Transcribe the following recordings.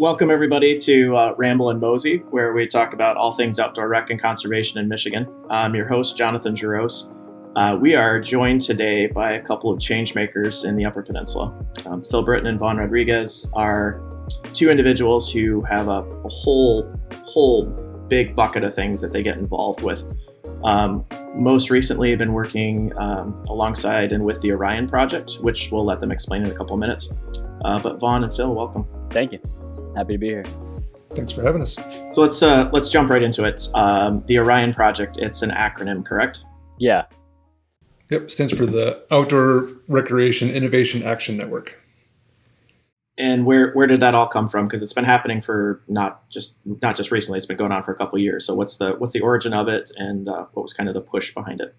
Welcome, everybody, to Ramble and Mosey, where we talk about all things outdoor rec and conservation in Michigan. I'm your host, Jonathan Giros. We are joined today by a couple of change makers in the Upper Peninsula. Phil Britton and Vaughn Rodriguez are two individuals who have a whole big bucket of things that they get involved with. Most recently, I've been working alongside and with the Orion Project, which we'll let them explain in a couple of minutes. But Vaughn and Phil, welcome. Thank you. Happy to be here. Thanks for having us. So let's jump right into it. The Orion Project, it's an acronym, correct? Yeah. Yep, stands for the Outdoor Recreation Innovation Action Network. And where did that all come from? Because it's been happening for not just recently. It's been going on for a couple of years. So what's the origin of it, and what was kind of the push behind it?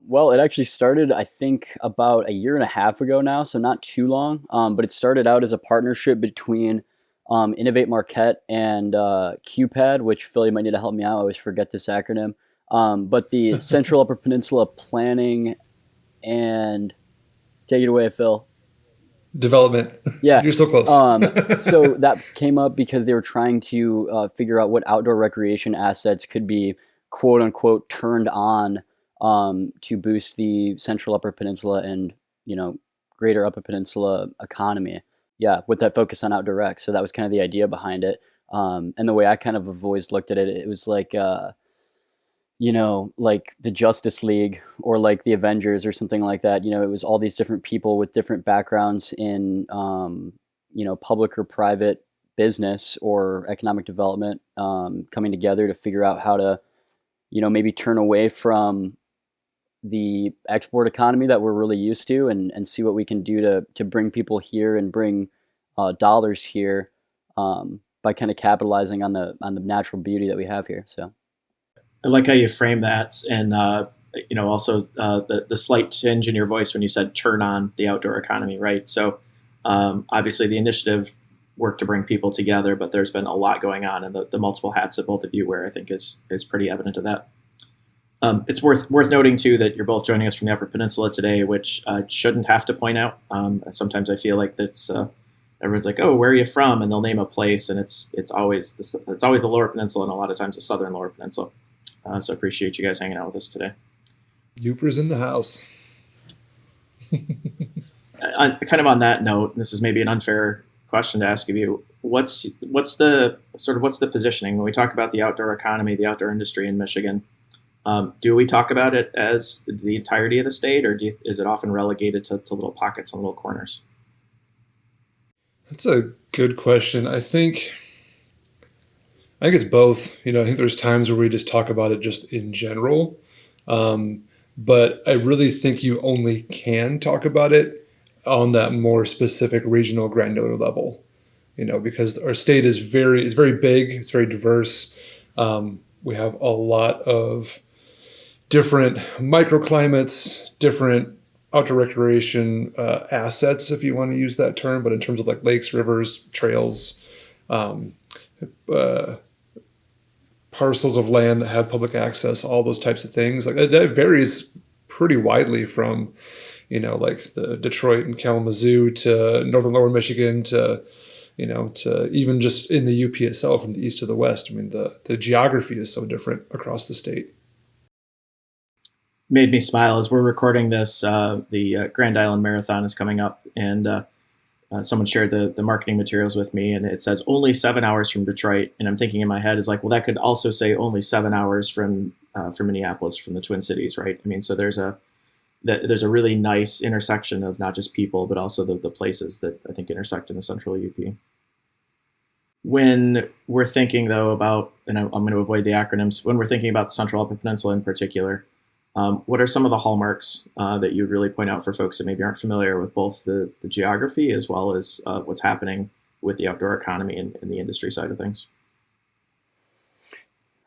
Well, it actually started, I think, about a year and a half ago now, so not too long. But it started out as a partnership between Innovate Marquette and QPAD, which Phil, you might need to help me out. I always forget this acronym. But the Central Upper Peninsula Planning and take it away, Phil. Development. Yeah. You're so close. So that came up because they were trying to figure out what outdoor recreation assets could be quote unquote turned on to boost the Central Upper Peninsula and, greater Upper Peninsula economy. Yeah, with that focus on outdoor rec. So that was kind of the idea behind it. And the way I kind of have always looked at it, it was like, like the Justice League or like the Avengers or something like that. It was all these different people with different backgrounds in, public or private business or economic development coming together to figure out how to, maybe turn away from the export economy that we're really used to and see what we can do to bring people here and bring dollars here by kind of capitalizing on the natural beauty that we have here. So I like how you frame that, and also the slight tinge in your voice when you said turn on the outdoor economy, right? So obviously the initiative worked to bring people together, but there's been a lot going on, and the multiple hats that both of you wear, I think, is pretty evident of that. It's worth noting, too, that you're both joining us from the Upper Peninsula today, which I shouldn't have to point out. Sometimes I feel like that's everyone's like, oh, where are you from? And they'll name a place, and it's always the Lower Peninsula, and a lot of times the Southern Lower Peninsula. So I appreciate you guys hanging out with us today. Youper's in the house. Kind of on that note, and this is maybe an unfair question to ask of you. What's the positioning when we talk about the outdoor economy, the outdoor industry in Michigan? Do we talk about it as the entirety of the state, or is it often relegated to little pockets and little corners? That's a good question. I think it's both. I think there's times where we just talk about it just in general. But I really think you only can talk about it on that more specific regional granular level, because our state is very big. It's very diverse. We have a lot of different microclimates, different outdoor recreation assets, if you want to use that term, but in terms of like lakes, rivers, trails, parcels of land that have public access, all those types of things, like that varies pretty widely from, like the Detroit and Kalamazoo to northern lower Michigan to even just in the UP itself, from the east to the west. I mean, the geography is so different across the state. Made me smile as we're recording this. The Grand Island Marathon is coming up, and someone shared the marketing materials with me, and it says only 7 hours from Detroit. And I'm thinking in my head is like, well, that could also say only 7 hours from Minneapolis, from the Twin Cities, right? I mean, so there's a really nice intersection of not just people, but also the places that I think intersect in the Central UP. When we're thinking, though, about, and I'm going to avoid the acronyms, when we're thinking about the Central Upper Peninsula in particular, what are some of the hallmarks that you'd really point out for folks that maybe aren't familiar with both the geography as well as what's happening with the outdoor economy and the industry side of things?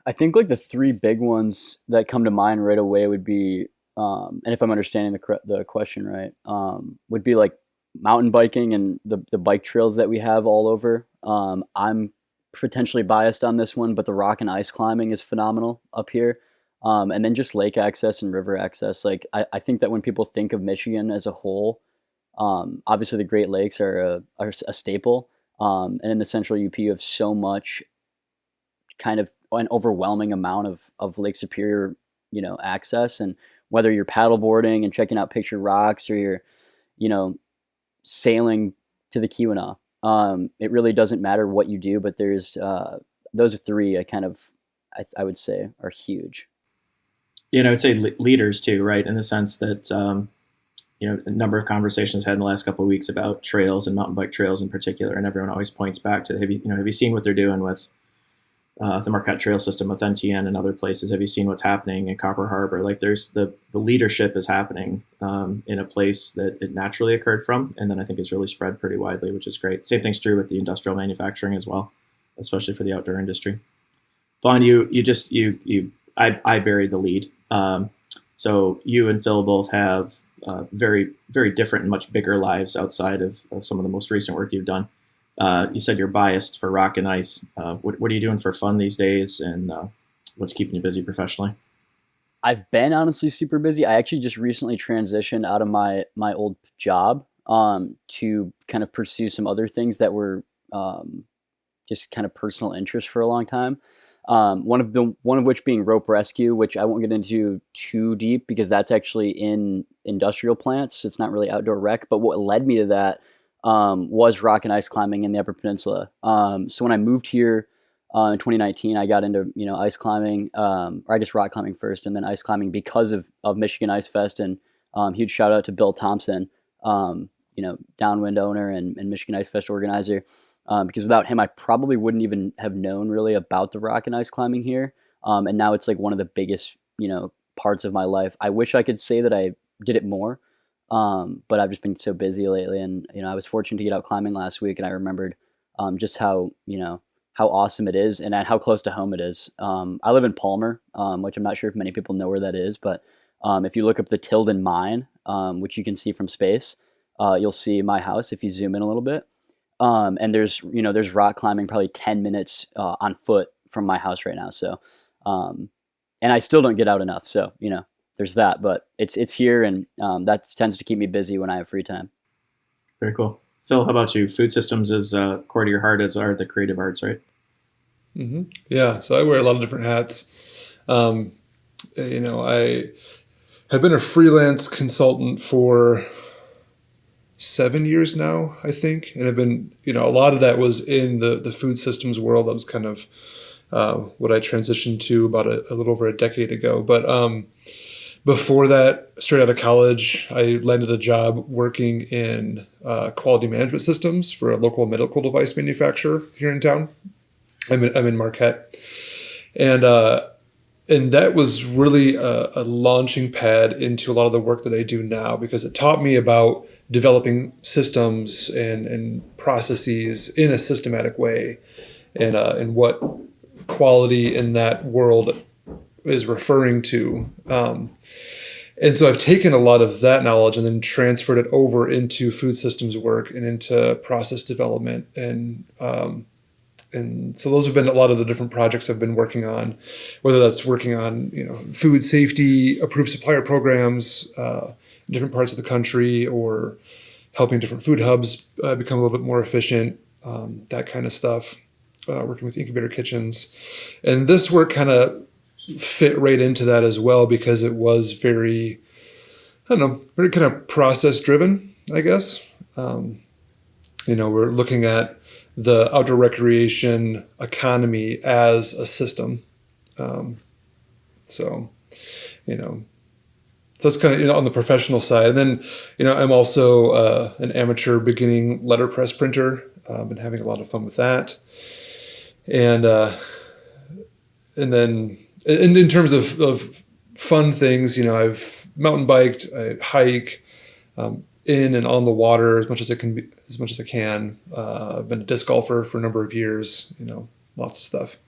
I think like the three big ones that come to mind right away would be, and if I'm understanding the question right, would be like mountain biking and the bike trails that we have all over. I'm potentially biased on this one, but the rock and ice climbing is phenomenal up here. And then just lake access and river access. Like I think that when people think of Michigan as a whole, obviously the Great Lakes are a staple. And in the central UP, you have so much kind of an overwhelming amount of Lake Superior, access. And whether you're paddleboarding and checking out picture rocks or you're, you know, sailing to the Keweenaw, it really doesn't matter what you do, but there's those three I would say are huge. I would say leaders too, right? In the sense that a number of conversations had in the last couple of weeks about trails and mountain bike trails in particular, and everyone always points back to have you seen what they're doing with the Marquette trail system with NTN and other places? Have you seen what's happening in Copper Harbor? Like there's the leadership is happening in a place that it naturally occurred from, and then I think it's really spread pretty widely, which is great. Same thing's true with the industrial manufacturing as well, especially for the outdoor industry. Vaughn, I buried the lead. So you and Phil both have very, very different and much bigger lives outside of some of the most recent work you've done. You said you're biased for rock and ice. What are you doing for fun these days, and what's keeping you busy professionally? I've been honestly super busy. I actually just recently transitioned out of my old job to kind of pursue some other things that were just kind of personal interest for a long time. One of which being rope rescue, which I won't get into too deep because that's actually in industrial plants. It's not really outdoor rec. But what led me to that was rock and ice climbing in the Upper Peninsula. So when I moved here in 2019, I got into ice climbing, or I guess rock climbing first, and then ice climbing because of Michigan Ice Fest. And huge shout out to Bill Thompson, Downwind owner and Michigan Ice Fest organizer. Because without him, I probably wouldn't even have known really about the rock and ice climbing here. And now it's like one of the biggest, parts of my life. I wish I could say that I did it more, but I've just been so busy lately. And, I was fortunate to get out climbing last week, and I remembered just how awesome it is and how close to home it is. I live in Palmer, which I'm not sure if many people know where that is, but if you look up the Tilden Mine, which you can see from space, you'll see my house if you zoom in a little bit. And there's rock climbing probably 10 minutes on foot from my house right now. So, and I still don't get out enough. So, there's that, but it's here, and that tends to keep me busy when I have free time. Very cool. Phil, how about you? Food systems is core to your heart, as are the creative arts, right? Mm-hmm. Yeah. So I wear a lot of different hats. I have been a freelance consultant for 7 years now, I think. And I've been, a lot of that was in the food systems world. That was kind of what I transitioned to about a little over a decade ago. But before that, straight out of college, I landed a job working in quality management systems for a local medical device manufacturer here in town. I'm in Marquette. And that was really a launching pad into a lot of the work that I do now, because it taught me about developing systems and processes in a systematic way, and what quality in that world is referring to. And so I've taken a lot of that knowledge and then transferred it over into food systems work and into process development. And so those have been a lot of the different projects I've been working on, whether that's working on food safety, approved supplier programs in different parts of the country, or helping different food hubs become a little bit more efficient, that kind of stuff, working with incubator kitchens. And this work kind of fit right into that as well, because it was very kind of process driven, I guess. We're looking at the outdoor recreation economy as a system. So that's kind of on the professional side. And then I'm also an amateur beginning letterpress printer. Been having a lot of fun with that. And then in terms of fun things, I've mountain biked, I hike, in and on the water as much as I can. I've been a disc golfer for a number of years. Lots of stuff.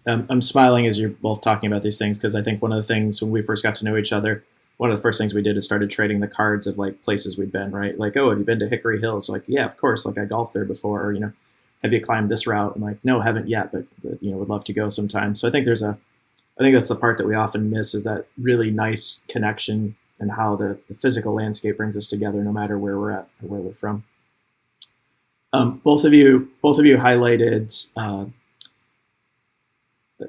I'm smiling as you're both talking about these things, because I think one of the things when we first got to know each other, one of the first things we did is started trading the cards of like places we'd been, right? Like, oh, have you been to Hickory Hills? Like, yeah, of course. Like I golfed there before. Or, have you climbed this route? I'm like, no, haven't yet, but would love to go sometime. So I think that's the part that we often miss, is that really nice connection and how the physical landscape brings us together, no matter where we're at or where we're from. Both of you highlighted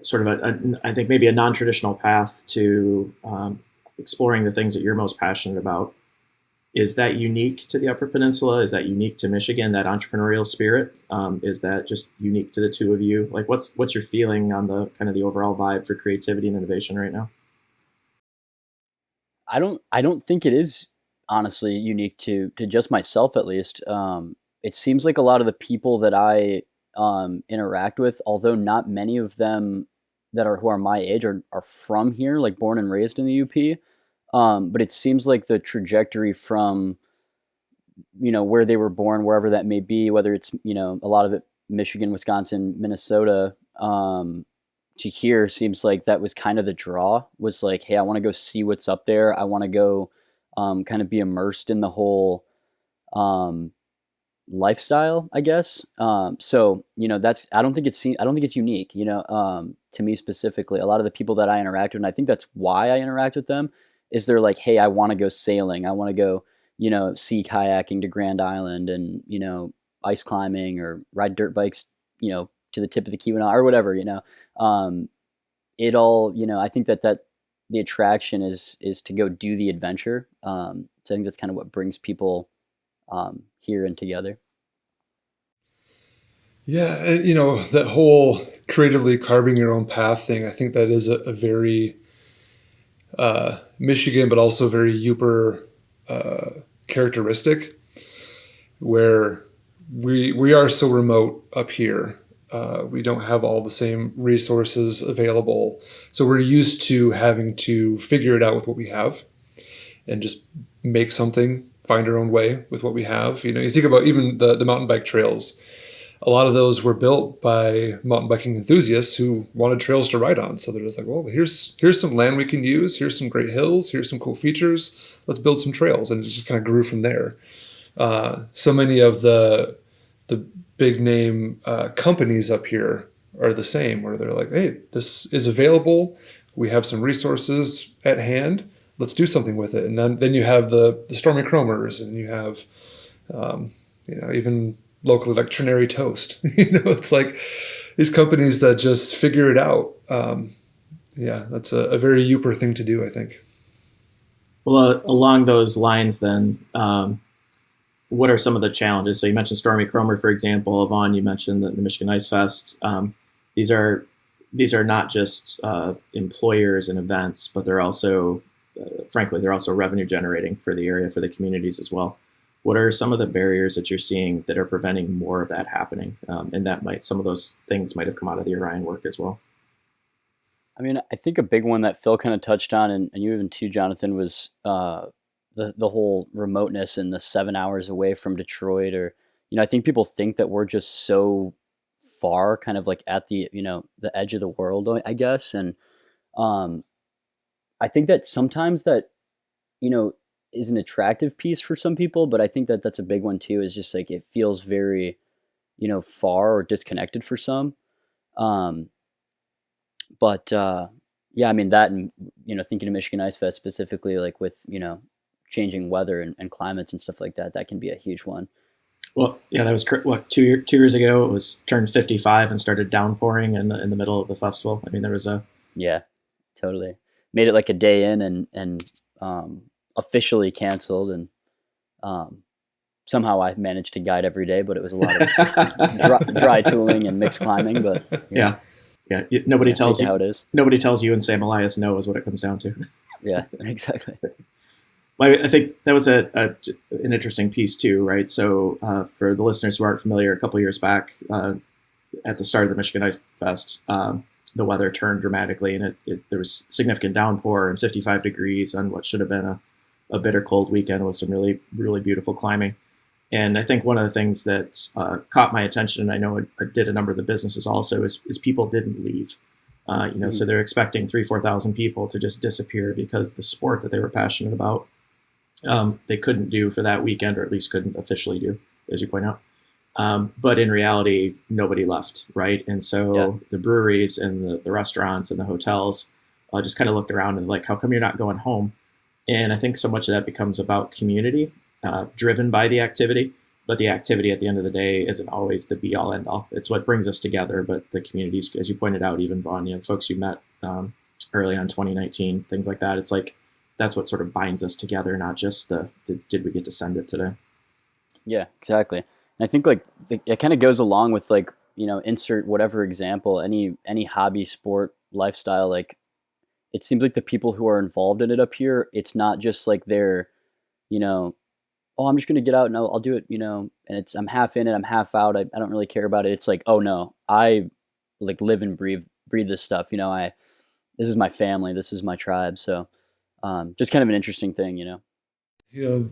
sort of I think maybe a non-traditional path to exploring the things that you're most passionate about. Is that unique to the Upper Peninsula? Is that unique to Michigan? That entrepreneurial spirit? Is that just unique to the two of you? Like, what's your feeling on the kind of the overall vibe for creativity and innovation right now? I don't think it is honestly unique to just myself at least. It seems like a lot of the people that I interact with, although not many of them that are who are my age are from here, like born and raised in the UP. But it seems like the trajectory from where they were born, wherever that may be, whether it's a lot of it Michigan, Wisconsin, Minnesota, to here seems like that was kind of the draw. Was like, hey, I want to go see what's up there. I want to go kind of be immersed in the whole um, lifestyle, I guess. So that's I don't think it's unique. To me specifically, a lot of the people that I interact with, and I think that's why I interact with them, is they're like, hey, I want to go sailing. I want to go sea kayaking to Grand Island, and ice climbing or ride dirt bikes, to the tip of the Keweenaw or whatever. Um, it all I think that the attraction is to go do the adventure. So I think that's kind of what brings people here and together. Yeah, and that whole creatively carving your own path thing, I think that is a very Michigan, but also very Uper characteristic, where we are so remote up here. We don't have all the same resources available, so we're used to having to figure it out with what we have and just make something, find our own way with what we have. You think about even the mountain bike trails. A lot of those were built by mountain biking enthusiasts who wanted trails to ride on. So they're just like, well, here's some land we can use. Here's some great hills. Here's some cool features. Let's build some trails, and it just kind of grew from there. So many of the big name companies up here are the same, where they're like, hey, this is available. We have some resources at hand. Let's do something with it. And then you have the Stormy Chromers, and you have even locally like Trinary Toast. It's like these companies that just figure it out. Yeah, that's a very Uper thing to do, I think. Well, along those lines, then, what are some of the challenges? So you mentioned Stormy Cromer, for example. Vaughn, you mentioned the Michigan Ice Fest. These are not just employers and events, but they're also, frankly, they're also revenue generating for the area, for the communities as well. What are some of the barriers that you're seeing that are preventing more of that happening? And some of those things might have come out of the Orion work as well. I mean, I think a big one that Phil kind of touched on, and you even too, Jonathan, was the whole remoteness and the 7 hours away from Detroit. Or I think people think that we're just so far, kind of like at the the edge of the world, I guess. And I think that sometimes that is an attractive piece for some people, but I think that that's a big one too. Is just like it feels very far or disconnected for some. Um, but yeah, I mean that, and thinking of Michigan Ice Fest specifically, like with changing weather and climates and stuff like that, that can be a huge one. Well, yeah, that was what 2 years ago. It was turned 55 and started downpouring in the middle of the festival. I mean, there was a Yeah, totally. Made it like a day in, and officially canceled, and somehow I managed to guide every day, but it was a lot of dry tooling and mixed climbing. But yeah. Nobody tells you how it is. Nobody tells you and Sam Elias no is what it comes down to. Yeah, exactly. I think that was an interesting piece too, right? So for the listeners who aren't familiar, a couple of years back, at the start of the Michigan Ice Fest, the weather turned dramatically, and there was significant downpour and 55 degrees on what should have been a bitter cold weekend with some really, really beautiful climbing. And I think one of the things that caught my attention, and I know it did a number of the businesses also, is people didn't leave. So they're expecting 4,000 people to just disappear because the sport that they were passionate about, they couldn't do for that weekend, or at least couldn't officially do, as you point out. But in reality, nobody left, right? And so the breweries and the restaurants and the hotels just kind of looked around and like, how come you're not going home? And I think so much of that becomes about community, driven by the activity. but the activity at the end of the day isn't always the be all end all. It's what brings us together, but the communities, as you pointed out, even Vaughn, folks you met early on 2019, things like that. It's like that's what sort of binds us together, not just did we get to send it today. Yeah, exactly. And I think like it kind of goes along with like, insert whatever example, any hobby, sport, lifestyle, like it seems like the people who are involved in it up here, it's not just like they're, you know, oh, I'm just gonna get out and I'll do it, and I'm half in it, I'm half out. I don't really care about it. It's like, oh no, I like live and breathe this stuff. This is my family, this is my tribe. So just kind of an interesting thing. You know,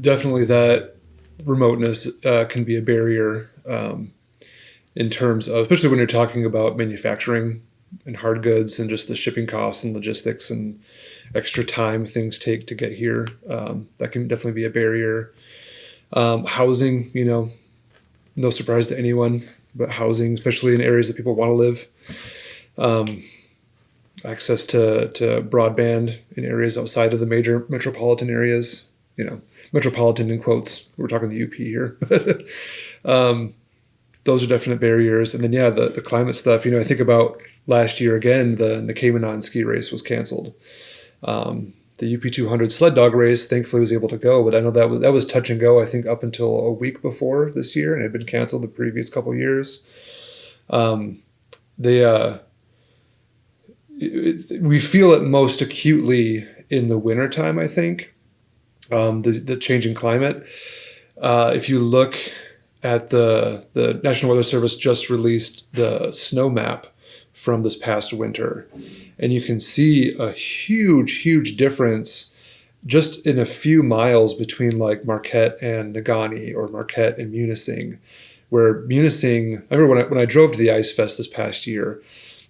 definitely that remoteness can be a barrier in terms of, especially when you're talking about manufacturing and hard goods and just the shipping costs and logistics and extra time things take to get here. That can definitely be a barrier. Housing, no surprise to anyone, but housing, especially in areas that people want to live. Um, Access to broadband in areas outside of the major metropolitan areas. Metropolitan in quotes. We're talking the UP here. Those are definite barriers. And then, yeah, the climate stuff. I think about last year again, the Caymanon ski race was canceled. The UP 200 sled dog race, thankfully, was able to go, but I know that was touch and go. I think up until a week before this year, and it had been canceled the previous couple of years. We feel it most acutely in the wintertime, I think. The changing climate. If you look at the National Weather Service just released the snow map from this past winter, and you can see a huge difference just in a few miles between like Marquette and Negaunee or Marquette and Munising, where Munising, I remember when I drove to the Ice Fest this past year,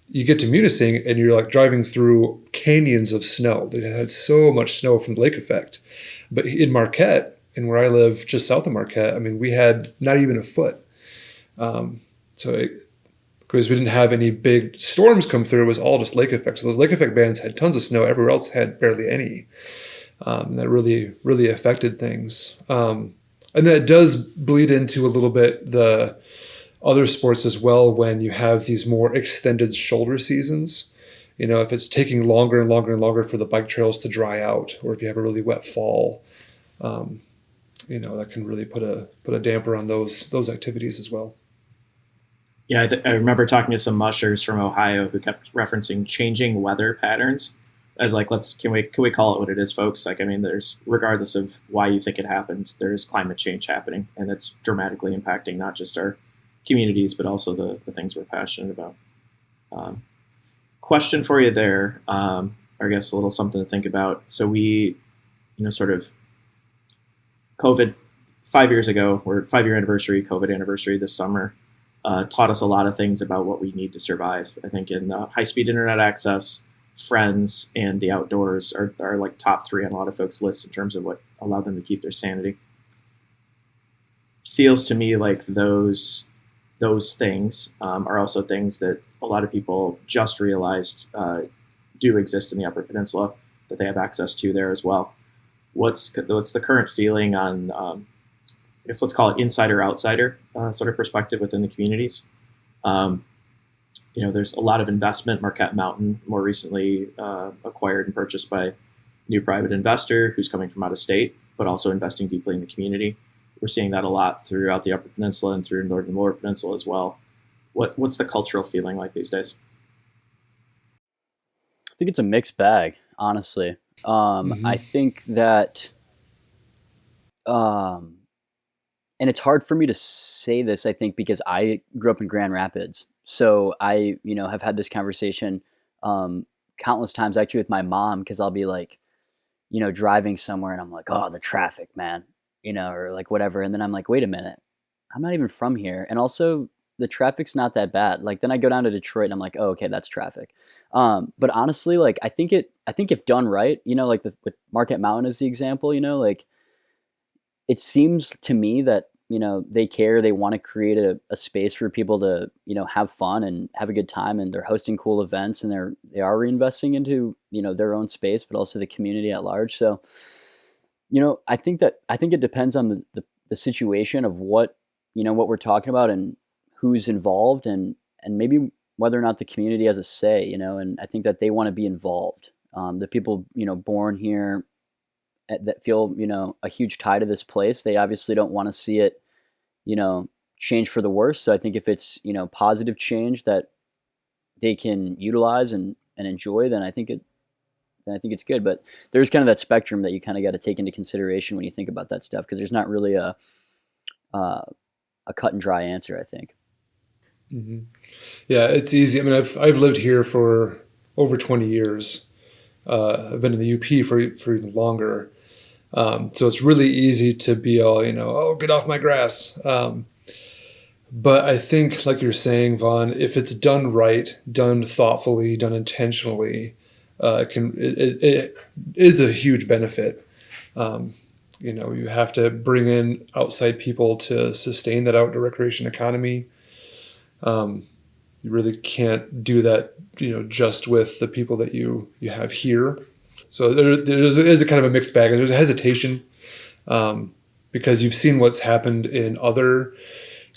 you get to Munising and you're like driving through canyons of snow. They had so much snow from the lake effect. But in Marquette, and where I live just south of Marquette, I mean, we had not even a foot. Because we didn't have any big storms come through, it was all just lake effect. So those lake effect bands had tons of snow. Everywhere else had barely any. And that really affected things. And that does bleed into a little bit the other sports as well when you have these more extended shoulder seasons. If it's taking longer and longer and longer for the bike trails to dry out, or if you have a really wet fall, that can really put a damper on those activities as well. Yeah, I remember talking to some mushers from Ohio who kept referencing changing weather patterns as like, can we call it what it is, folks? Like, I mean, there's, regardless of why you think it happened, there is climate change happening, and it's dramatically impacting not just our communities, but also the things we're passionate about. Question for you there, I guess a little something to think about. So we, sort of COVID 5 years ago, or 5 year anniversary, COVID anniversary this summer, taught us a lot of things about what we need to survive. I think in high-speed internet access, friends, and the outdoors are like top three on a lot of folks' lists in terms of what allowed them to keep their sanity. Feels to me like those things are also things that a lot of people just realized do exist in the Upper Peninsula, that they have access to there as well. What's the current feeling on, I guess let's call it insider outsider sort of perspective within the communities? There's a lot of investment. Marquette Mountain, more recently acquired and purchased by a new private investor who's coming from out of state, but also investing deeply in the community. We're seeing that a lot throughout the Upper Peninsula and through Northern Lower Peninsula as well. What's the cultural feeling like these days? I think it's a mixed bag, honestly. I think that, and it's hard for me to say this, I think, because I grew up in Grand Rapids. So I, have had this conversation countless times actually with my mom, because I'll be like, driving somewhere and I'm like, oh, the traffic, man, or like whatever. And then I'm like, wait a minute, I'm not even from here. And also the traffic's not that bad. Like then I go down to Detroit and I'm like, oh, okay, that's traffic. But honestly, like I think if done right, like with Marquette Mountain as the example, like it seems to me that, they care, they want to create a space for people to, have fun and have a good time, and they're hosting cool events, and they are reinvesting into, their own space, but also the community at large. So, I think it depends on the situation of what, what we're talking about and who's involved, and maybe whether or not the community has a say, and I think that they want to be involved. The people, born here that feel, a huge tie to this place, they obviously don't want to see it, change for the worse. So I think if it's, positive change that they can utilize and enjoy, then I think it's good. But there's kind of that spectrum that you kind of got to take into consideration when you think about that stuff, because there's not really a cut and dry answer, I think. Mm-hmm. Yeah, it's easy. I mean, I've lived here for over 20 years. I've been in the UP for even longer. So it's really easy to be all, oh, get off my grass. But I think, like you're saying, Vaughn, if it's done right, done thoughtfully, done intentionally, it is a huge benefit. You have to bring in outside people to sustain that outdoor recreation economy. You really can't do that, just with the people that you have here. So there is a kind of a mixed bag. There's a hesitation because you've seen what's happened in other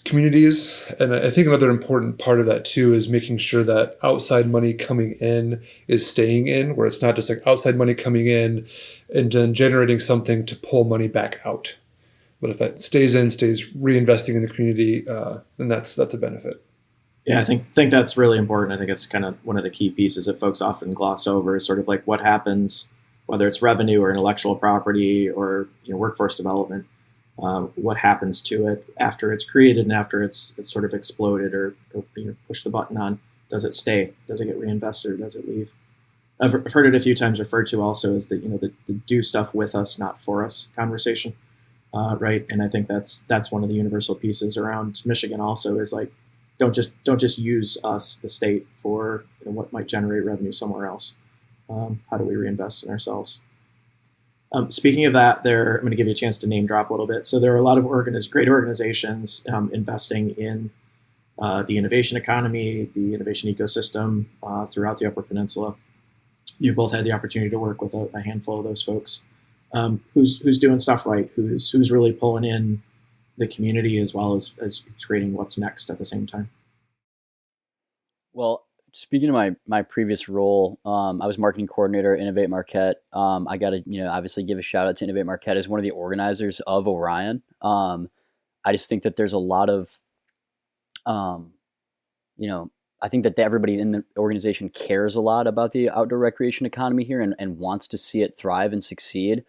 communities. And I think another important part of that too is making sure that outside money coming in is staying in, where it's not just like outside money coming in and then generating something to pull money back out. But if that stays reinvesting in the community, then that's a benefit. Yeah, I think that's really important. I think it's kind of one of the key pieces that folks often gloss over is sort of like what happens, whether it's revenue or intellectual property or workforce development. What happens to it after it's created and after it's sort of exploded or push the button on? Does it stay? Does it get reinvested? Or does it leave? I've heard it a few times referred to also as the do stuff with us, not for us conversation, right? And I think that's one of the universal pieces around Michigan also is like don't just use us, the state, for what might generate revenue somewhere else. How do we reinvest in ourselves? Speaking of that, I'm going to give you a chance to name drop a little bit. So there are a lot of great organizations investing in the innovation economy, the innovation ecosystem throughout the Upper Peninsula. You've both had the opportunity to work with a handful of those folks. Who's doing stuff right? Who's really pulling in the community as well as creating what's next at the same time? Well, speaking of my previous role, I was marketing coordinator at Innovate Marquette. I got to obviously give a shout out to Innovate Marquette as one of the organizers of Orion. I just think that there's a lot of, I think that everybody in the organization cares a lot about the outdoor recreation economy here and wants to see it thrive and succeed.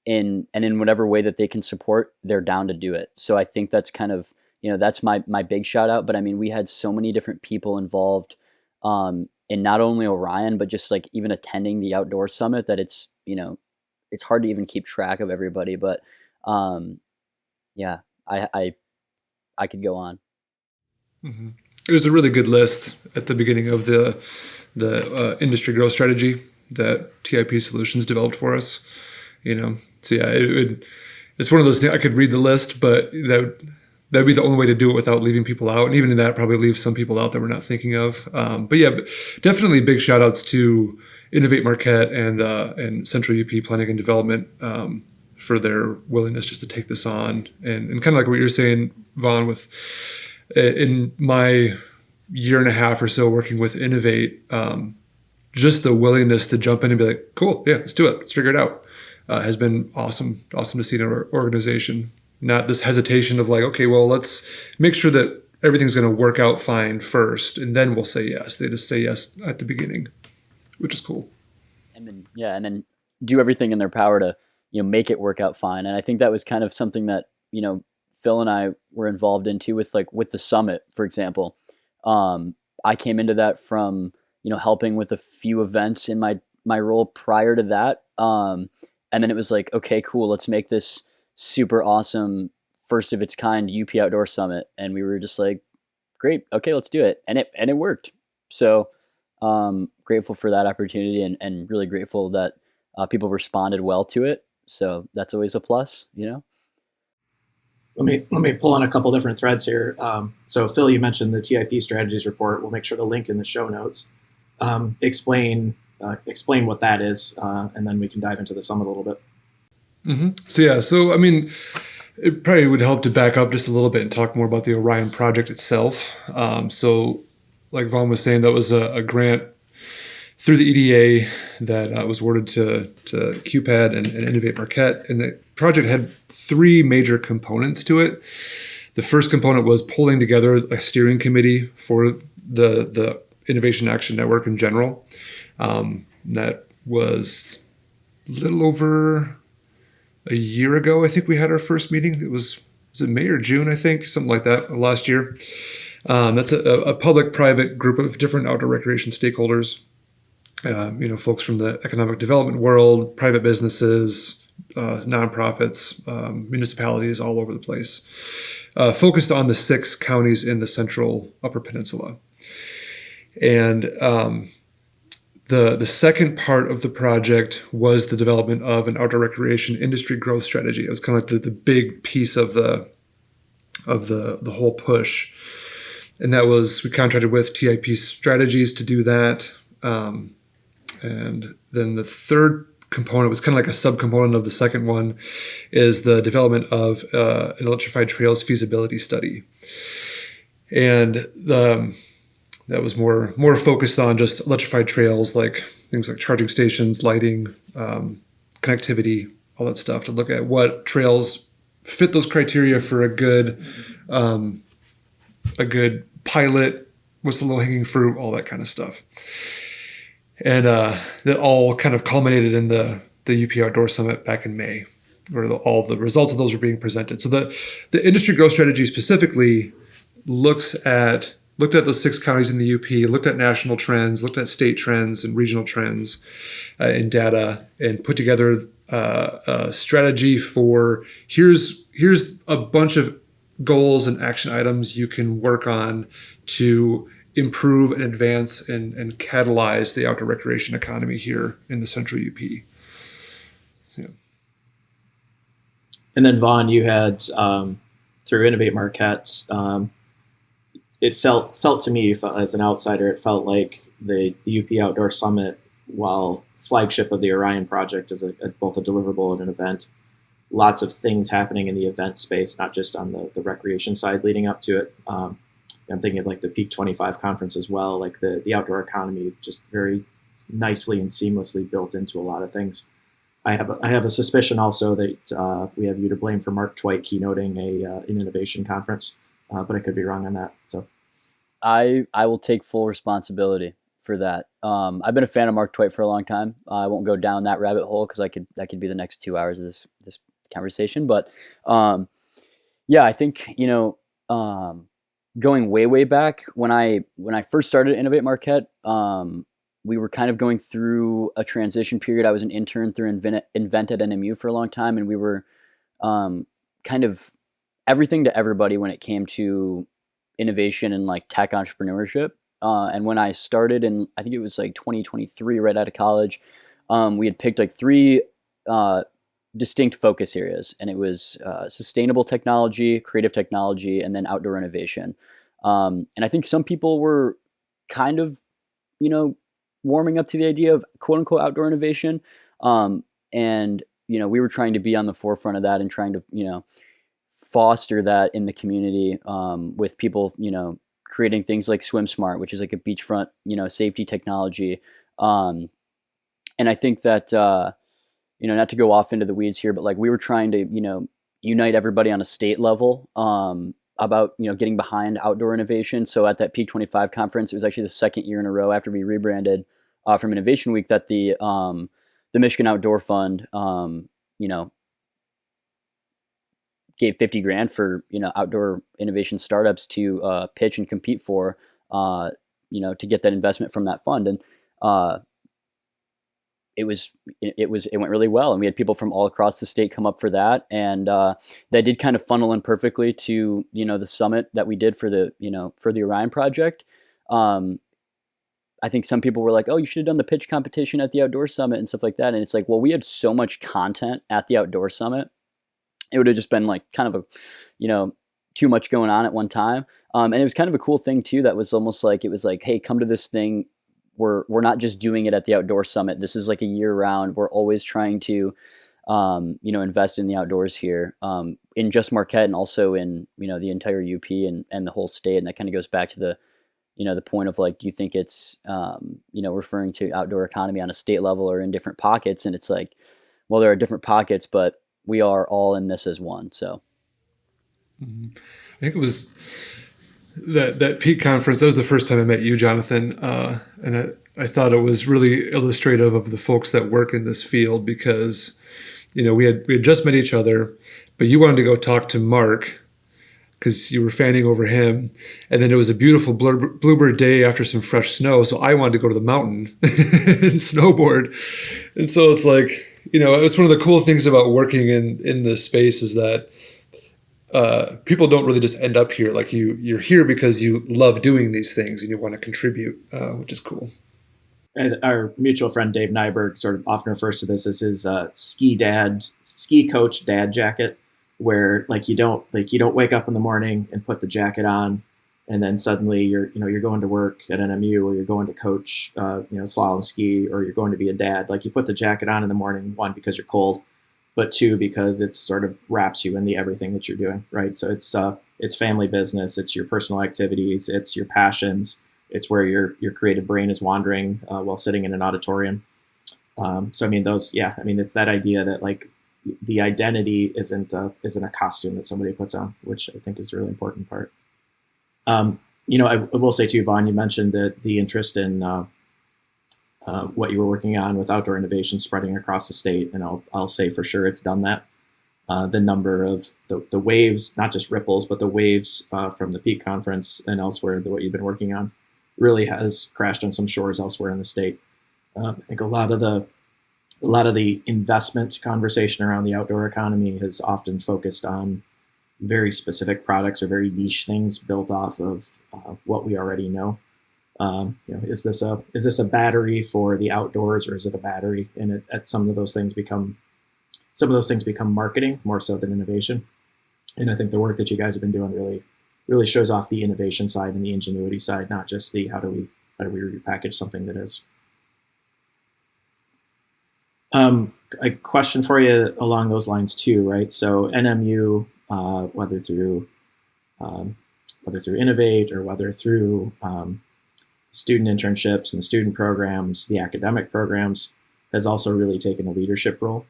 In whatever way that they can support, they're down to do it. So I think that's kind of, that's my big shout out. But I mean, we had so many different people involved in not only Orion, but just like even attending the outdoor summit that it's hard to even keep track of everybody. But yeah, I could go on. Mm-hmm. There's a really good list at the beginning of the industry growth strategy that TIP Solutions developed for us. So yeah, it's one of those things. I could read the list, but that'd be the only way to do it without leaving people out. And even in that, probably leave some people out that we're not thinking of. But definitely big shout outs to Innovate Marquette and Central UP Planning and Development for their willingness just to take this on. And kind of like what you're saying, Vaughn, with in my year and a half or so working with Innovate, just the willingness to jump in and be like, cool, yeah, let's do it. Let's figure it out. Has been awesome to see in our organization. Not this hesitation of like, okay, well, let's make sure that everything's going to work out fine first, and then we'll say yes. They just say yes at the beginning, which is cool. And then do everything in their power to make it work out fine. And I think that was kind of something that Phil and I were involved in too, with the summit, for example. I came into that from helping with a few events in my role prior to that. And then it was like, okay, cool, let's make this super awesome, first of its kind UP Outdoor Summit. And we were just like, great, okay, let's do it. And it worked. So grateful for that opportunity and really grateful that people responded well to it. So that's always a plus, Let me pull on a couple different threads here. So Phil, you mentioned the TIP strategies report. We'll make sure to link in the show notes. Explain what that is, and then we can dive into the summit a little bit. Mm-hmm. So I mean, It probably would help to back up just a little bit and talk more about the Orion project itself. So, like Vaughn was saying, that was a grant through the EDA that was awarded to QPAD and Innovate Marquette. And the project had three major components to it. The first component was pulling together a steering committee for the Innovation Action Network in general. That was a little over a year ago. I think we had our first meeting. Was it May or June? I think something like that last year. That's a public-private group of different outdoor recreation stakeholders. Folks from the economic development world, private businesses, nonprofits, municipalities all over the place, focused on the 6 counties in the central Upper Peninsula. And the second part of the project was the development of an outdoor recreation industry growth strategy. It was kind of like the big piece of the whole push. And that was, we contracted with TIP Strategies to do that. And then the third component was kind of like a subcomponent of the second one, is the development of an electrified trails feasibility study. And that was more focused on just electrified trails, like things like charging stations, lighting, connectivity, all that stuff, to look at what trails fit those criteria for a good pilot, what's the low-hanging fruit, all that kind of stuff. And that all kind of culminated in the UP Outdoor Summit back in May, where all the results of those were being presented. So the industry growth strategy specifically looked at those 6 counties in the UP, looked at national trends, looked at state trends and regional trends in data, and put together a strategy for here's a bunch of goals and action items you can work on to improve and advance and catalyze the outdoor recreation economy here in the central UP. Yeah. And then Vaughn, you had through Innovate Marquette, it felt to me, as an outsider, it felt like the UP Outdoor Summit, while flagship of the Orion Project, is both a deliverable and an event. Lots of things happening in the event space, not just on the recreation side leading up to it. I'm thinking of like the Peak 25 conference as well, like the outdoor economy, just very nicely and seamlessly built into a lot of things. I have a suspicion also that we have you to blame for Mark Twight keynoting an innovation conference, but I could be wrong on that. So I will take full responsibility for that. I've been a fan of Mark Twight for a long time. I won't go down that rabbit hole because that could be the next 2 hours of this conversation. But yeah, I think going way back when I first started Innovate Marquette, we were kind of going through a transition period. I was an intern through Invent at NMU for a long time, and we were kind of everything to everybody when it came to innovation and like tech entrepreneurship. And when I started in, I think it was like 2023, right out of college, we had picked like 3 distinct focus areas, and it was sustainable technology, creative technology, and then outdoor innovation. And I think some people were kind of, warming up to the idea of quote unquote outdoor innovation. And, we were trying to be on the forefront of that and trying to, foster that in the community with people, creating things like Swim Smart, which is like a beachfront, safety technology. And I think that, not to go off into the weeds here, but like we were trying to, unite everybody on a state level about, getting behind outdoor innovation. So at that Peak 25 conference, it was actually the second year in a row after we rebranded from Innovation Week that the Michigan Outdoor Fund, gave $50,000 for, outdoor innovation startups to pitch and compete for, to get that investment from that fund. And it went really well, and we had people from all across the state come up for that, and that did kind of funnel in perfectly to the summit that we did for the Orion Project. I think some people were like, "Oh, you should have done the pitch competition at the Outdoor Summit and stuff like that." And it's like, well, we had so much content at the Outdoor Summit, it would have just been like kind of a too much going on at one time. And it was kind of a cool thing too. That was almost like, it was like, hey, come to this thing. We're not just doing it at the Outdoor Summit. This is like a year round. We're always trying to invest in the outdoors here, in just Marquette and also in, the entire UP and the whole state. And that kind of goes back to the point of like, do you think it's, referring to outdoor economy on a state level or in different pockets? And it's like, well, there are different pockets, but we are all in this as one. So. I think it was that peak conference. That was the first time I met you, Jonathan, and I thought it was really illustrative of the folks that work in this field because, we had just met each other, but you wanted to go talk to Mark because you were fanning over him, and then it was a beautiful bluebird day after some fresh snow, so I wanted to go to the mountain and snowboard, and so it's like, it's one of the cool things about working in this space is that people don't really just end up here. Like you're here because you love doing these things and you want to contribute, which is cool. And our mutual friend Dave Nyberg sort of often refers to this as his ski coach dad jacket, where like you don't wake up in the morning and put the jacket on, and then suddenly you're going to work at NMU or you're going to coach slalom ski or you're going to be a dad. Like you put the jacket on in the morning, one because you're cold, but two because it sort of wraps you in the everything that you're doing, right? So it's family business, it's your personal activities, it's your passions, it's where your creative brain is wandering while sitting in an auditorium. So I mean it's that idea that like the identity isn't a costume that somebody puts on, which I think is a really important part. I will say too, Vaughn, you mentioned that the interest in what you were working on with outdoor innovation spreading across the state, and I'll say for sure it's done that. The number of the waves, not just ripples, but the waves from the Peak Conference and elsewhere, what you've been working on, really has crashed on some shores elsewhere in the state. I think a lot of the investment conversation around the outdoor economy has often focused on very specific products or very niche things built off of what we already know. Is this a battery for the outdoors, or is it a battery? And some of those things become marketing more so than innovation. And I think the work that you guys have been doing really shows off the innovation side and the ingenuity side, not just the how do we repackage something that is. A question for you along those lines too, right? So NMU, whether through Innovate or whether through student internships and the student programs, the academic programs, has also really taken a leadership role.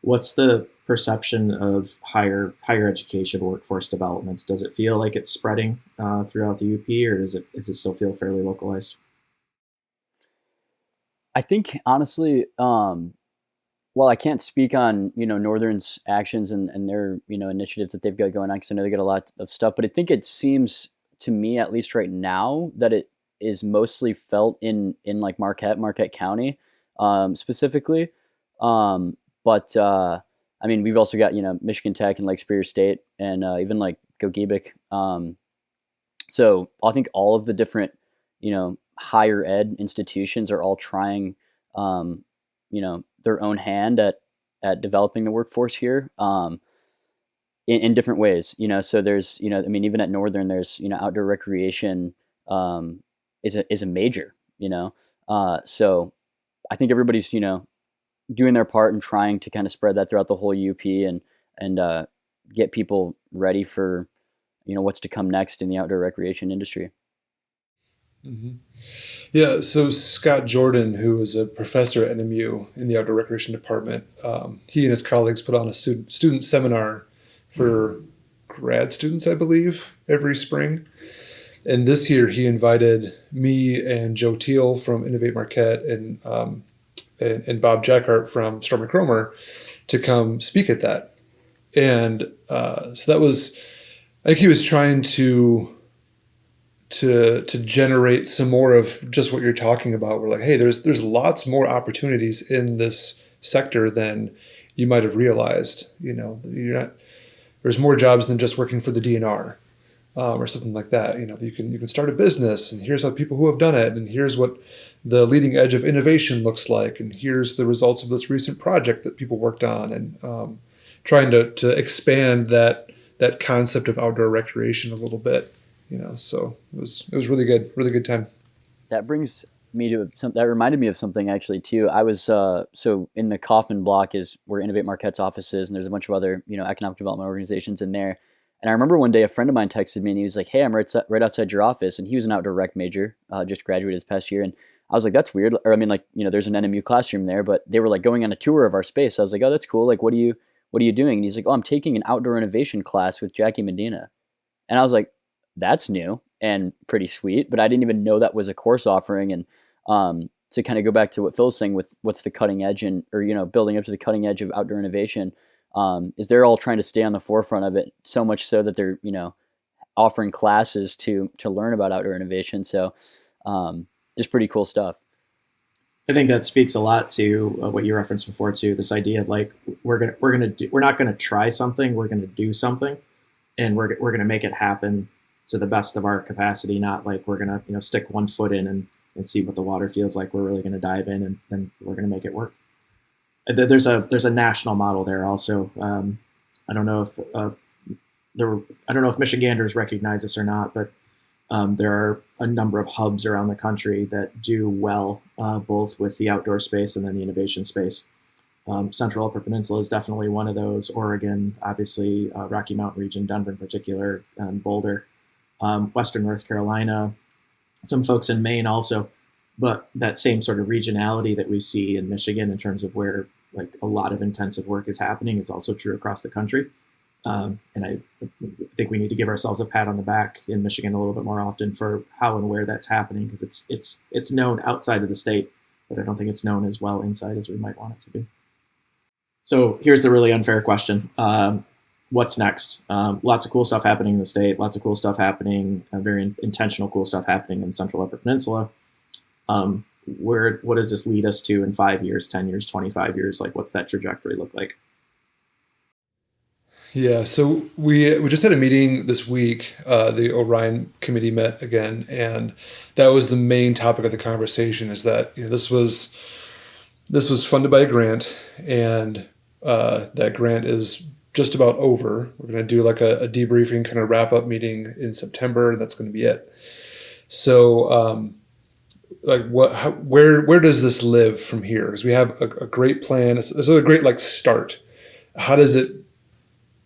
What's the perception of higher education workforce development? Does it feel like it's spreading throughout the UP, or does it still feel fairly localized? I think honestly, well, I can't speak on Northern's actions and their initiatives that they've got going on because I know they got a lot of stuff, but I think it seems to me, at least right now, that it is mostly felt in like Marquette County, specifically. But I mean, we've also got Michigan Tech and Lake Superior State and even like Gogebic. So I think all of the different higher ed institutions are all trying their own hand at developing the workforce here in different ways. So there's I mean, even at Northern, there's outdoor recreation is a major. So I think everybody's doing their part and trying to kind of spread that throughout the whole UP and get people ready for what's to come next in the outdoor recreation industry. Mm-hmm. Yeah, so Scott Jordan, who was a professor at NMU in the outdoor recreation department, he and his colleagues put on a student seminar for grad students, I believe, every spring. And this year he invited me and Joe Teal from Innovate Marquette and Bob Jackhart from Storm and Cromer to come speak at that. And so that was, I think he was trying to generate some more of just what you're talking about. We're like, hey, there's lots more opportunities in this sector than you might have realized. There's more jobs than just working for the DNR. Or something like that. You can start a business, and here's how people who have done it, and here's what the leading edge of innovation looks like, and here's the results of this recent project that people worked on, and trying to expand that concept of outdoor recreation a little bit. So it was really good time. That brings me to some that reminded me of something actually too. I was so in the Kaufman block is where Innovate Marquette's office is, and there's a bunch of other economic development organizations in there. And I remember one day a friend of mine texted me and he was like, "Hey, I'm right outside your office," and he was an outdoor rec major, just graduated this past year, and I was like, "That's weird." Or I mean, like there's an NMU classroom there, but they were like going on a tour of our space. I was like, "Oh, that's cool. Like, what are you doing?" And he's like, "Oh, I'm taking an outdoor innovation class with Jackie Medina," and I was like, "That's new and pretty sweet," but I didn't even know that was a course offering. And to kind of go back to what Phil's saying with what's the cutting edge and or building up to the cutting edge of outdoor innovation, is they're all trying to stay on the forefront of it, so much so that they're offering classes to learn about outdoor innovation. So just pretty cool stuff. I think that speaks a lot to what you referenced before too. This idea of like we're not gonna try something, we're gonna do something, and we're gonna make it happen to the best of our capacity. Not like we're gonna stick one foot in and see what the water feels like. We're really gonna dive in and then we're gonna make it work. There's a national model there also. I don't know if I don't know if Michiganders recognize this or not, but there are a number of hubs around the country that do well, both with the outdoor space and then the innovation space. Central Upper Peninsula is definitely one of those. Oregon, obviously, Rocky Mountain region, Denver in particular, and Boulder. Western North Carolina, some folks in Maine also. But that same sort of regionality that we see in Michigan in terms of where like a lot of intensive work is happening is also true across the country. And I think we need to give ourselves a pat on the back in Michigan a little bit more often for how and where that's happening, because it's known outside of the state, but I don't think it's known as well inside as we might want it to be. So here's the really unfair question. What's next? Lots of cool stuff happening in the state, lots of cool stuff happening, very intentional cool stuff happening in Central Upper Peninsula. What does this lead us to in 5 years, 10 years, 25 years? Like, what's that trajectory look like? Yeah, so we just had a meeting this week. The Orion committee met again, and that was the main topic of the conversation. Is that this was funded by a grant, and that grant is just about over. We're going to do like a debriefing kind of wrap up meeting in September, and that's going to be it. So, like, where does this live from here? Because we have a great plan. It's a great like start. How does it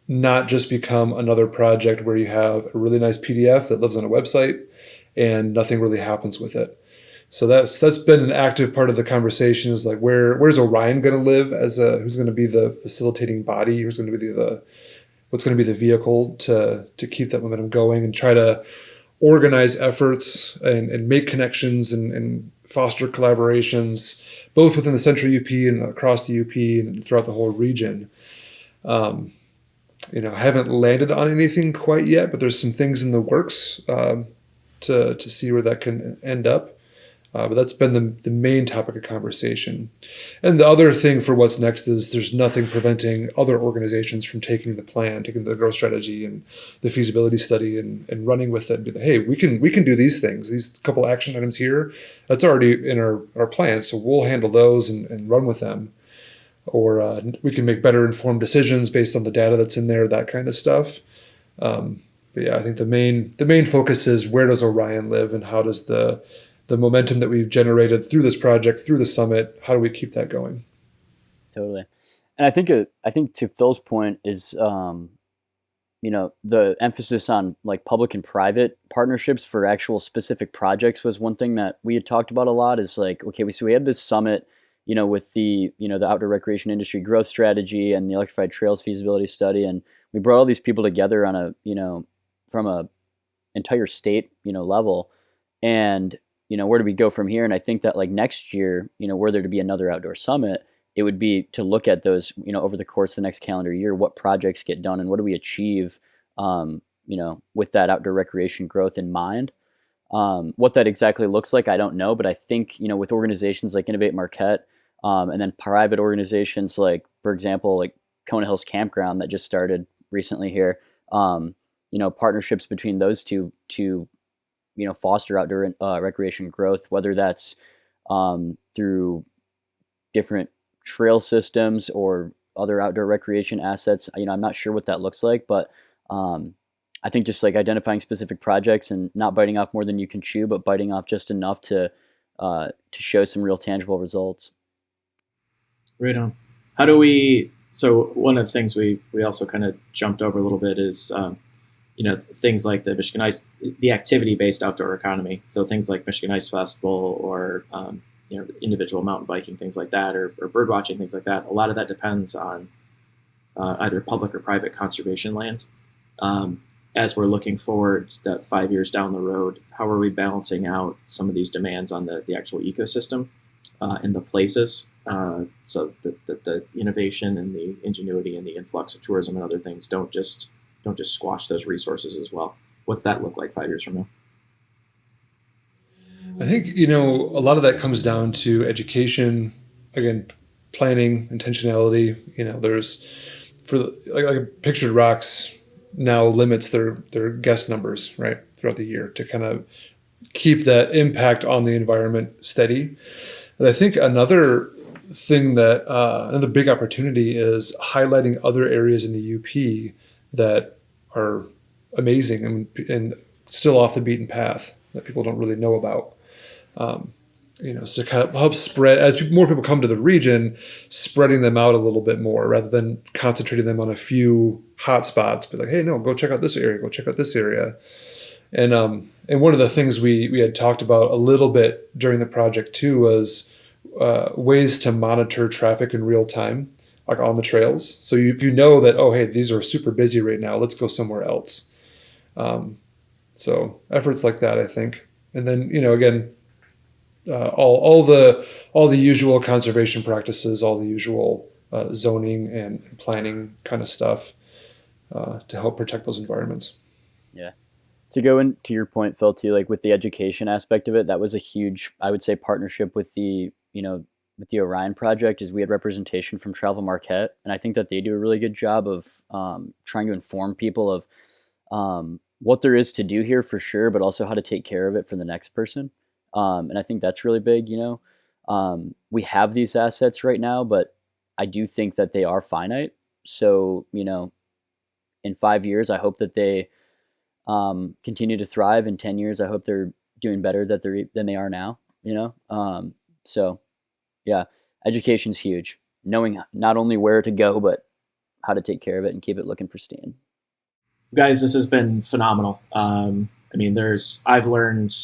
not just become another project where you have a really nice PDF that lives on a website and nothing really happens with it? So that's been an active part of the conversation, is like where's Orion going to live as who's going to be the facilitating body, who's going to be what's going to be the vehicle to keep that momentum going and try to organize efforts and make connections and foster collaborations both within the central UP and across the UP and throughout the whole region. I haven't landed on anything quite yet, but there's some things in the works to see where that can end up. But that's been the main topic of conversation. And the other thing for what's next is there's nothing preventing other organizations from taking the growth strategy and the feasibility study and running with it and be like, hey, we can do these things, these couple action items here. That's already in our plan, so we'll handle those and run with them. Or we can make better informed decisions based on the data that's in there, that kind of stuff. But yeah, I think the main focus is where does Orion live and how does the momentum that we've generated through this project, through the summit, how do we keep that going? Totally. And I think to Phil's point is, the emphasis on like public and private partnerships for actual specific projects was one thing that we had talked about a lot. Is like, okay, we had this summit, with the outdoor recreation industry growth strategy and the electrified trails feasibility study, and we brought all these people together on a from a entire state level, and where do we go from here? And I think that like next year, were there to be another outdoor summit, it would be to look at those over the course of the next calendar year, what projects get done and what do we achieve with that outdoor recreation growth in mind. What that exactly looks like, I don't know, but I think with organizations like Innovate Marquette, and then private organizations like, for example, like Kona Hills Campground that just started recently here, partnerships between those two to foster outdoor recreation growth, whether that's through different trail systems or other outdoor recreation assets. I'm not sure what that looks like, but I think just like identifying specific projects and not biting off more than you can chew, but biting off just enough to to show some real tangible results. Right on. How do we? So one of the things we also kind of jumped over a little bit is things like the Michigan Ice, the activity-based outdoor economy. So things like Michigan Ice Festival or individual mountain biking, things like that, or bird watching, things like that. A lot of that depends on either public or private conservation land. As we're looking forward that 5 years down the road, how are we balancing out some of these demands on the actual ecosystem and the places so that the innovation and the ingenuity and the influx of tourism and other things don't just squash those resources as well? What's that look like 5 years from now? I think, a lot of that comes down to education, again, planning, intentionality. There's like Pictured Rocks now limits their guest numbers, right, throughout the year to kind of keep that impact on the environment steady. And I think another thing that another big opportunity is highlighting other areas in the UP that are amazing and still off the beaten path that people don't really know about. So to kind of help spread, as more people come to the region, spreading them out a little bit more rather than concentrating them on a few hot spots, but like, hey, no, go check out this area, go check out this area. And one of the things we had talked about a little bit during the project too was ways to monitor traffic in real time, like on the trails. So if you know that, oh, hey, these are super busy right now, let's go somewhere else. So efforts like that, I think. And then, again, all the usual conservation practices, all the usual zoning and planning kind of stuff to help protect those environments. Yeah. To go into your point, Phil, too, like with the education aspect of it, that was a huge, I would say, partnership with the Orion Project. Is we had representation from Travel Marquette, and I think that they do a really good job of trying to inform people of what there is to do here for sure, but also how to take care of it for the next person. And I think that's really big. We have these assets right now, but I do think that they are finite. So, in 5 years, I hope that they continue to thrive. In 10 years, I hope they're doing better than they are now, So yeah, education's huge. Knowing not only where to go, but how to take care of it and keep it looking pristine. Guys, this has been phenomenal. I've learned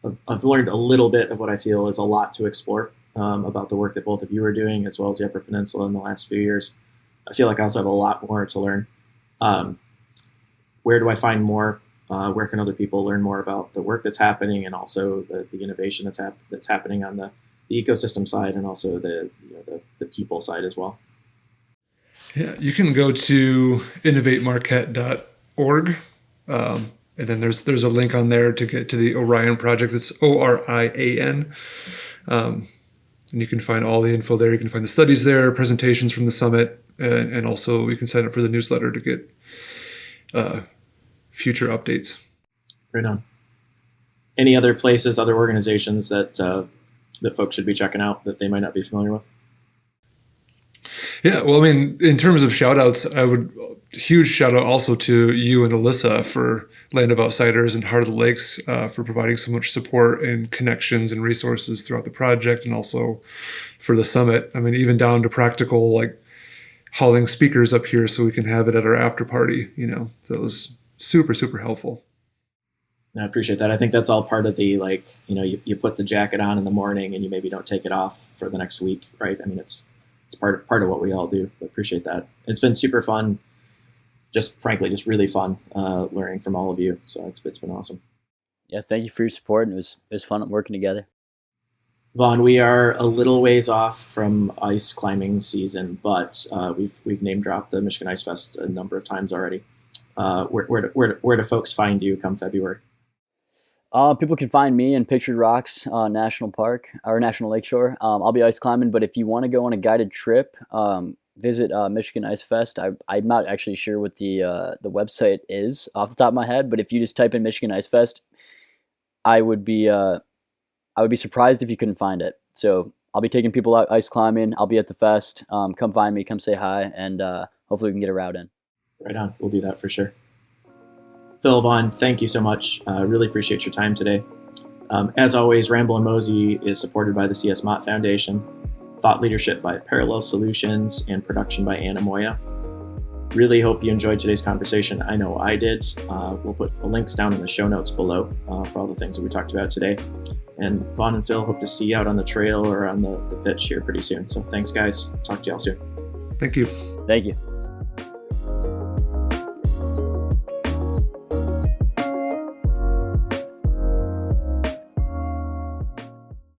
a little bit of what I feel is a lot to explore about the work that both of you are doing, as well as the Upper Peninsula in the last few years. I feel like I also have a lot more to learn. Where do I find more? Where can other people learn more about the work that's happening, and also the innovation that's happening on the ecosystem side, and also the people side as well? Yeah, you can go to innovatemarquette.org. And then there's a link on there to get to the Orion Project. It's ORIAN. And you can find all the info there. You can find the studies there, presentations from the summit, and also you can sign up for the newsletter to get future updates. Right on. Any other places, other organizations that folks should be checking out that they might not be familiar with? Yeah, well, in terms of shout outs, huge shout out also to you and Alyssa for Land of Outsiders and Heart of the Lakes for providing so much support and connections and resources throughout the project, and also for the summit. Even down to practical, like hauling speakers up here so we can have it at our after party. That was super, super helpful. I appreciate that. I think that's all part of the, you put the jacket on in the morning and you maybe don't take it off for the next week, right? It's part of what we all do. I appreciate that. It's been super fun. Just frankly, just really fun learning from all of you. So it's been awesome. Yeah, thank you for your support, and it was fun working together. Vaughn, we are a little ways off from ice climbing season, but we've name dropped the Michigan Ice Fest a number of times already. Where do folks find you come February? People can find me in Pictured Rocks National Park or National Lakeshore. I'll be ice climbing, but if you want to go on a guided trip, visit Michigan Ice Fest. I'm not actually sure what the website is off the top of my head, but if you just type in Michigan Ice Fest, I would be surprised if you couldn't find it. So I'll be taking people out ice climbing. I'll be at the fest. Come find me. Come say hi, and hopefully we can get a route in. Right on. We'll do that for sure. Phil, Vaughn, thank you so much. Really appreciate your time today. As always, Ramble Mosey is supported by the C.S. Mott Foundation, thought leadership by Parallel Solutions, and production by Anna Moya. Really hope you enjoyed today's conversation. I know I did. We'll put the links down in the show notes below for all the things that we talked about today. And Vaughn and Phil, hope to see you out on the trail or on the pitch here pretty soon. So thanks, guys. Talk to y'all soon. Thank you. Thank you.